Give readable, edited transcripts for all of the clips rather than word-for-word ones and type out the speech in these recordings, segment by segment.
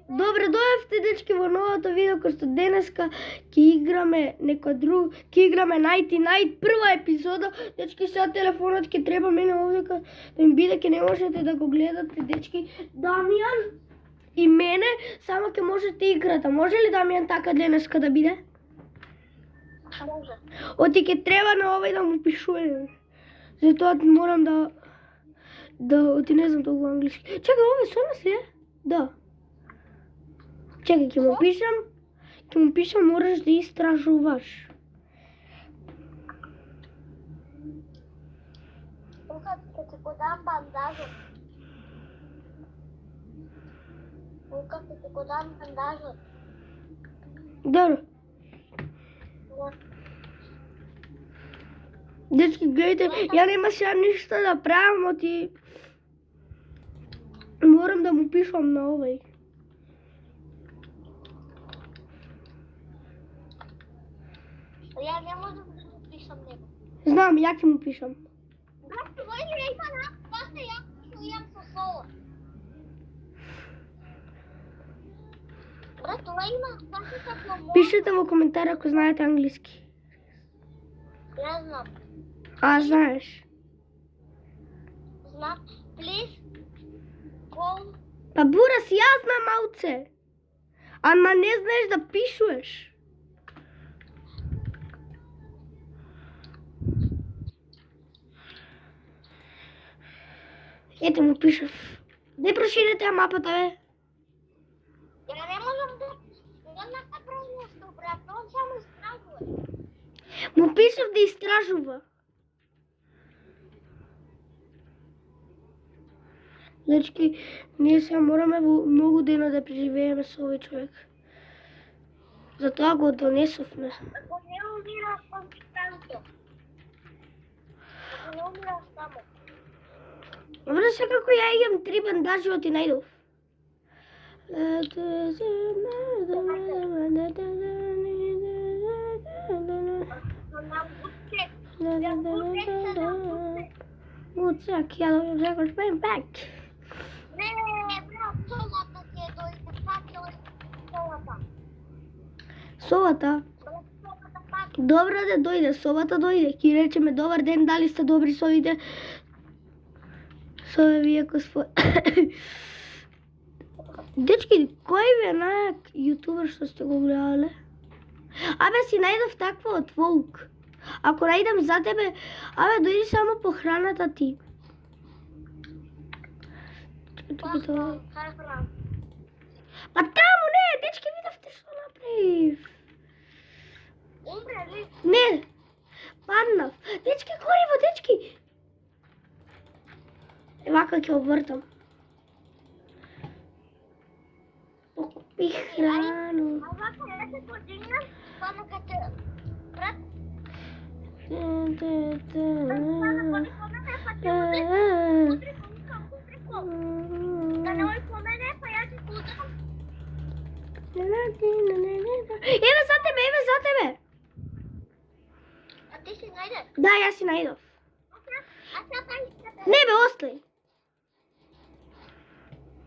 Добре, дојавте дечки во новото видео кој што денеска ќе играме некој друг, ќе играме Night прва епизода. Дечки, сега телефонот ќе треба мене овдека да ми биде, ќе не можете да го гледате, дечки. Дамјан и мене само ќе можете играта. Може ли Дамјан така денеска да биде? Може. Оти ќе треба на овој да му пишуваме. Затоа морам да оти не знам толку англиски. Чекај, ова со нас ли е? Да. Чекај, ќе му пишам, мораш да истражуваш. Тука ќе ти го дам бандажот. Тука ќе ти го дам бандажот. Добро. Дечки, гледайте, ја нема сега ништо да правам, оти морам да му пишам на овој. Ја не можам да му пишам него. Знам, ја ќе му пишам. Брат, тоа ли има на после ја имам со соло. Брат, тоа има после со соло. Пишете во коментар ако знаете англиски. Ја знам. А, знаеш. Знам. Please call. Па бурас, ја знам малце. Ама не знаеш да пишуеш. Ете му пишав. Де проширете ја мапата, бе? Ја не можам да направам нешто, брат. Он само истражува. Му пишав да истражува. Дечки, ние сега мораме во многу дена да преживееме со овој човек. Затоа го донесовме. Ако не умираш, константно. Ако не умираш само. Добре, секако ја имам 3 бандажи оти најдов. Уцак, ја да рекорд бен бак. Не, брат, солата ќе дојде, пак ќе дојде солата. Совата? Брат, солата пак. Добро да дојде, совата дојде. Ки речеме добар ден, дали сте добри со овие вие Дечки, кој ви е најак јутубер што сте го гледале? Абе, си најдов такво од волк. Ако најдам за тебе, абе, дојди само по храната ти. Пак, кај храна. Па таму не, дечки, видовте што направив. Умре ли? Не, паднав. Дечки, гориво, дечки. Вака ќе обвртам. Покупи храну. А вака не се подигнам, па нека те... Брат, да не ој по мене, па ја ти кудам. Еве за тебе, еве за тебе. А ти си најдеш? Да, јас си најдов. А сега па искате. Не бе, остај.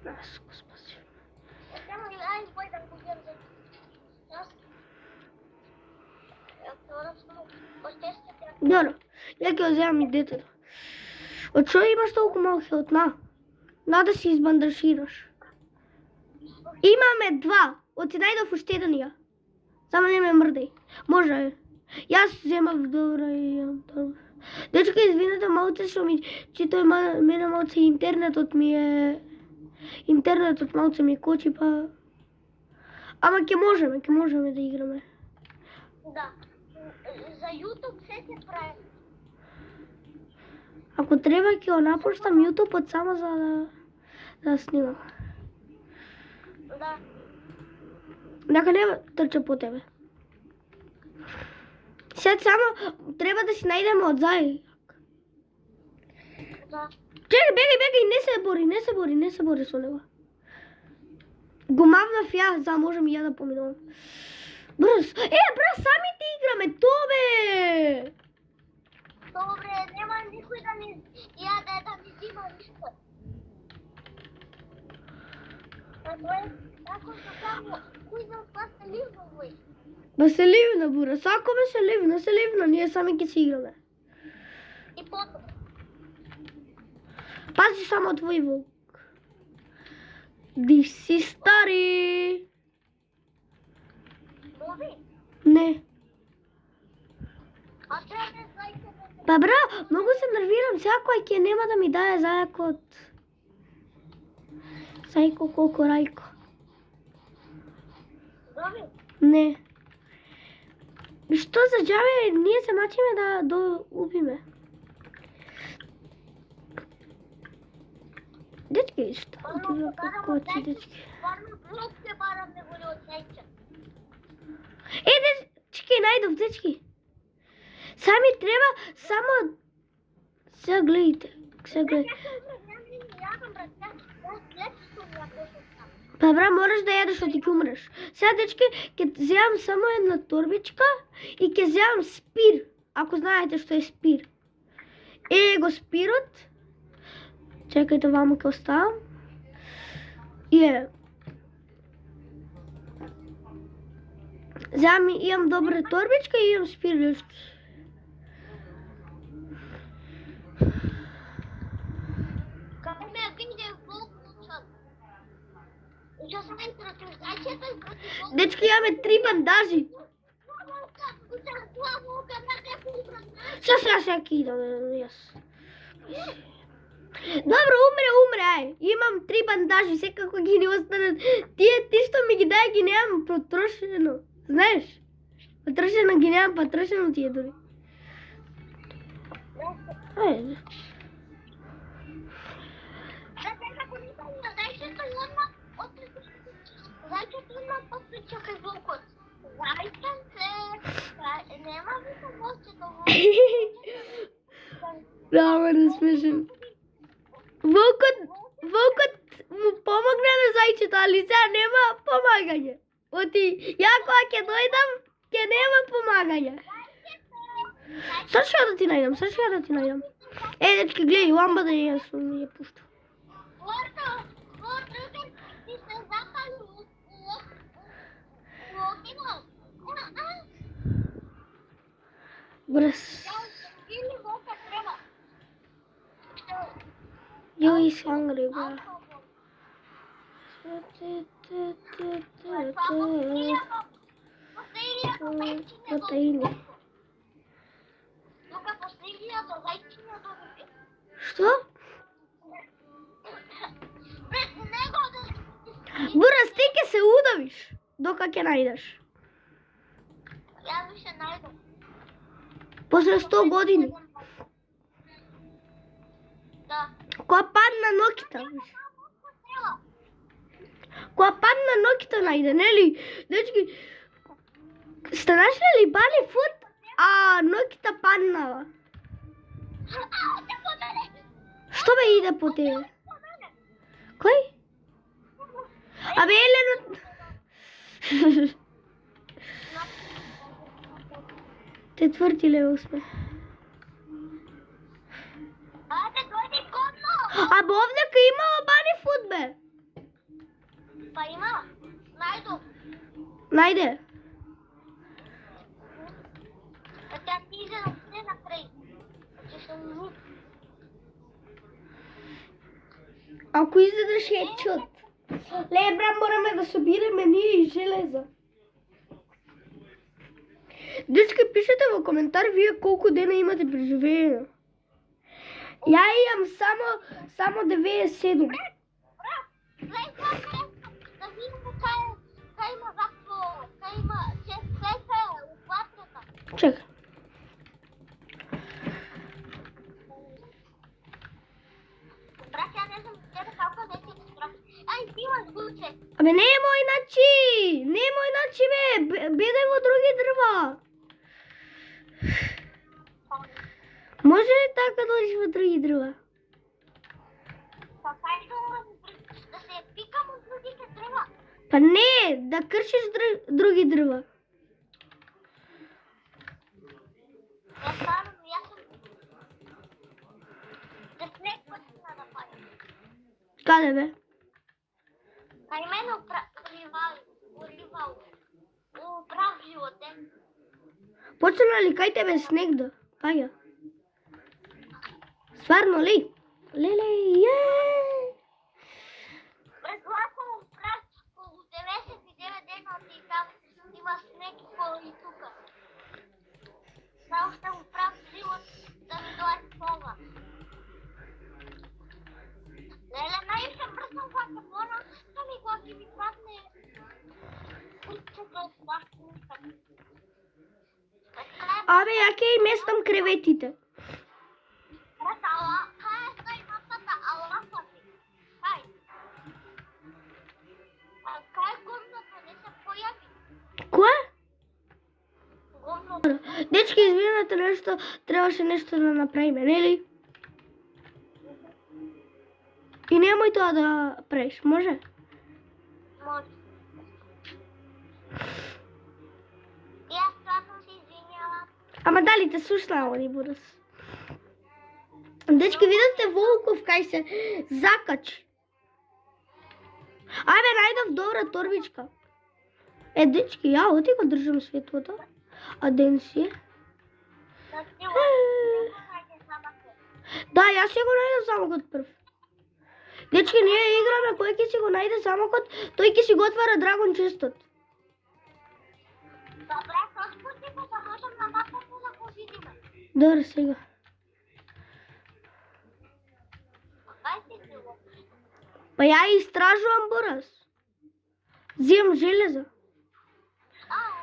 Аз го спасив. Само ај бој да го гледам за... Јас... Ја тоа само... Остеште. Добро, ја ќе го земам и детето. Од што имаш толку мал хелт, на? На да си избандашираш. Имаме 2. Оти најдов уште еден ја. Само не ме мрдај. Може е. Јас земав добро и јам добро. Дечка, извинете малце што ми читој мене малце интернетот ми е... Интернетот малце ми кочи, па... Ама ќе можеме да играме. Да. За YouTube се ќе прави. Ако треба ќе го напуштам YouTube само за да снимам. Да. Нека не трча по тебе. Сега само треба да си најдеме од зај. Да. Чекај, бегај, не се бори со него. Го мавнав ја, за можам и ја да поминувам. Брз, брз, сами ти играме, тобе! Добре, нема никој да ни јаде, да ни зима ништо. Ако се само, кој да пасте ливно, Ба се ливна, бура. Сако бе се ливна, ние сами ќе си играме. и потом. Пази само твој волк. Ди си стари. Мови? Не. А треба да зајте да Па бра, многу се нервирам, секој ќе нема да ми дае зајакот. Зајко колко рајко. Мови? Не. Што за џабе, ние се мачиме да убиме. Дечки, што ти како ти дечки? Парно блок се барам не голи од зајче. Дечки, најдов, дечки. Сами треба, само... Сега гледайте, Па бра, мораш да јадеш, оти ќе умреш. Сега, дечки, ќе земам само една торбичка и ќе земам спир. Ако знаете што е спир. Го спирот. Чекајте, вамо ќе оставам. Земам, имам добра торбичка и имам спир, дечки. Како ме виде волк учат. Учат сам против зајчето и против волка. Дечки, имаме 3 бандажи. Два волка на кај Сега ќе идам, јас. Добро, умре, ај. Имам 3 бандажи, секако ги не останат. Ти што ми ги дај, ги немам потрошено. Знаеш? Потрошено ги немам, потрошено ти е дори. Ајде. Зајчето има подприча кај волкот. Зајчето нема вика волчето волк. Дава да смешен. Волкот му помогна на зајчето, али сега нема помагање. Оти, ја кога ќе дојдам, ќе нема помагање. Sad ću ja da ti najdem. Dečki, gledaj, lamba da je pušta. Ti se zapali u okino. Brz. Ili volka treba. Jo, is hungry, bro. Proteini. Тука последнијата зајчиња добри. Што? Пред него да... Бурас, ти ќе се удавиш, дока ќе најдеш. Јас више најдам. После 100 години. Да. Кога падна ноките. Кога падна ноките најде, нели? Дечки, сте нашли ли бали фут? А ноките паднала. Што бе иде по тебе? Кој? Абе, Елено... Четврти левел сме. Ајде, дојди кодно. Абе, овдека имала бани фут, бе. Па има. Најдов. Најде. Тя ти иде на все накрај. Че съм луд. Ако изедеш хедшот. Ле, бра, мораме да собираме ние и железа. Дечки, пишете во коментар вие колку дена имате преживеено. Ја имам само 97. Бра, гледай да видим кај има вакво, кај има чесефе у ватрата. Чекай. Брат, ја не знам тебе како не си страх. Ај, ти имаш гуче. Абе, немој начи, бе. Бегај во други дрва. Може ли така да одиш во други дрва? Па кај да се пикам од другите дрва. Па не, да кршиш други дрва. Јас сам. Да снег почна да паѓа. Каде, бе? Кај мене уривал прав животен. Почна ли кај тебе снег да паѓа? Стварно ли? Леле, Предлагам прав околу 99 дена и там има снег и тука. Само што му прав живот да ми дојде това. Леле, највише брзо вака, мора да ми го ги ми падне. Абе, ја ќе им местам креветите. Кај стои мапата, алафати? Кај? Кај горното не се појави? Кој? Горното. Дечки, извинете нешто, требаше нешто да направиме, нели? И немој тоа да правиш, може? Може. Јас стварно се извинјавам. Ама дали те слушнала ни Бурас? Дечки, видите Волков кај се закачи. Ајде, најдов добра торбичка. Дечки, ја оти го држам светлото. А ден си е? Да, јас ќе го најдам замокот прв. Дечки, ние играме кој ќе си го најде замокот, тој ќе си го отвара драгон честот. Добре, поспути го да можем на мапата да го видиме. Добре, сега. Кај си било? Па ја истражувам Бурас. Зимам железо.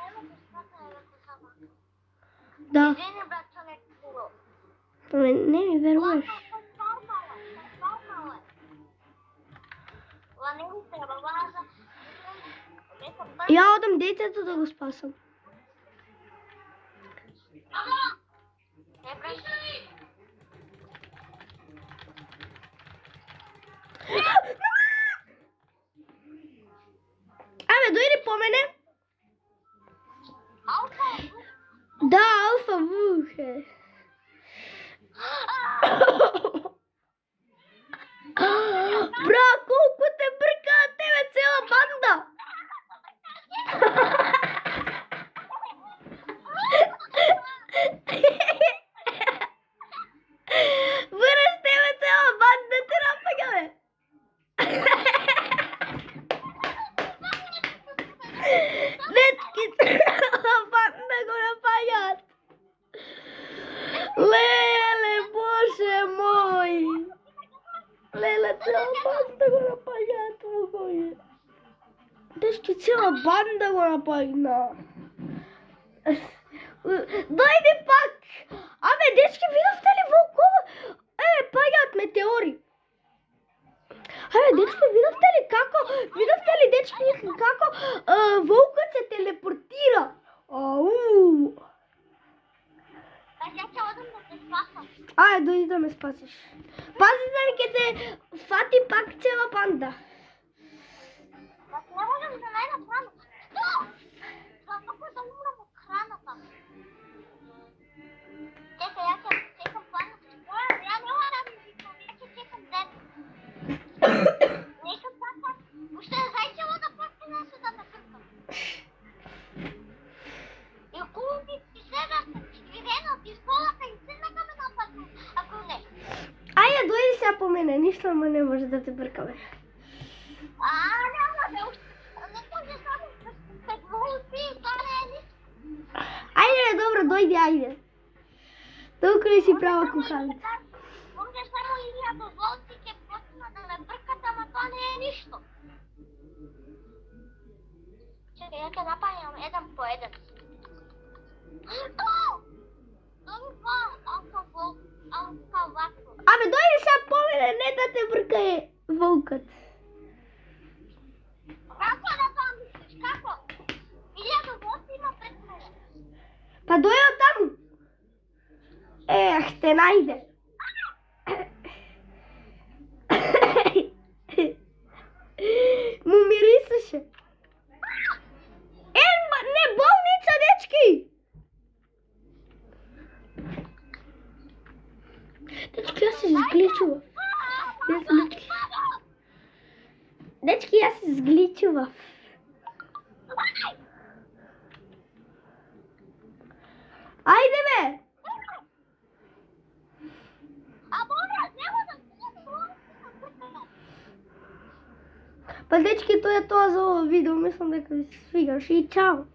Ево го свата, ево го сама. Да. Извини, брат, што не било. Не ми веруваш. Ја одам детето да го спасам. Абе, дојди по мене. Да, алфа вухе. Бра, колку те бркаа тебе цела банда. Връщ тебе цела банда те напаѓа, бе. Дечки, цела банда го напаѓаат. Леле, Боже мој. Леле, цела банда го напаѓаат лугови. Дечки, цела банда го напаѓна. Дојди пак! Абе, дечки, видовте ли волкова? Паѓаат метеори. Абе, дечки, видовте ли дечки, како волкот се телепортира? Ау! Ајде, дојди да ме спасиш. Пази да ми ке те фати пак цела банда. Не можем да најдем храна. Стоп! Како да умрам од храната? Чекај, јас ќе чекам храна. Ја не мора да ми викам, ја ќе чекам ден. Нека пака, уште зајчево да пака нешто да ме кркам. И куби и сега видено ти столата и се нека ме нападну, ако не. Ајде, дојди сега по мене, ништо не може да те бркаме. Няма да не може само пет волци, тоа не е ништо. Ајде, добро, дојди, ајде. Толку ли си права кухалица? Може само 1000 волци ќе почна да ме бркат, ама тоа не е ништо. Чекај, ја ќе напаѓам еден по еден. Алфа ватко. Абе, дојди сега по мене, не да те бркае волкот. Како да тоа мислиш, како? 1000 волци има пред мене. Па дојде таму. Те најде. Му мирисаше. Не, болница, дечки! Дечки, јас се изгличував. Дечки, јас се изгличував. чував. Ајде бе! А мора, нема да пијам. Па дечки, тоа е тоа за ова видео. Мислам дека ви се свигаш и чао!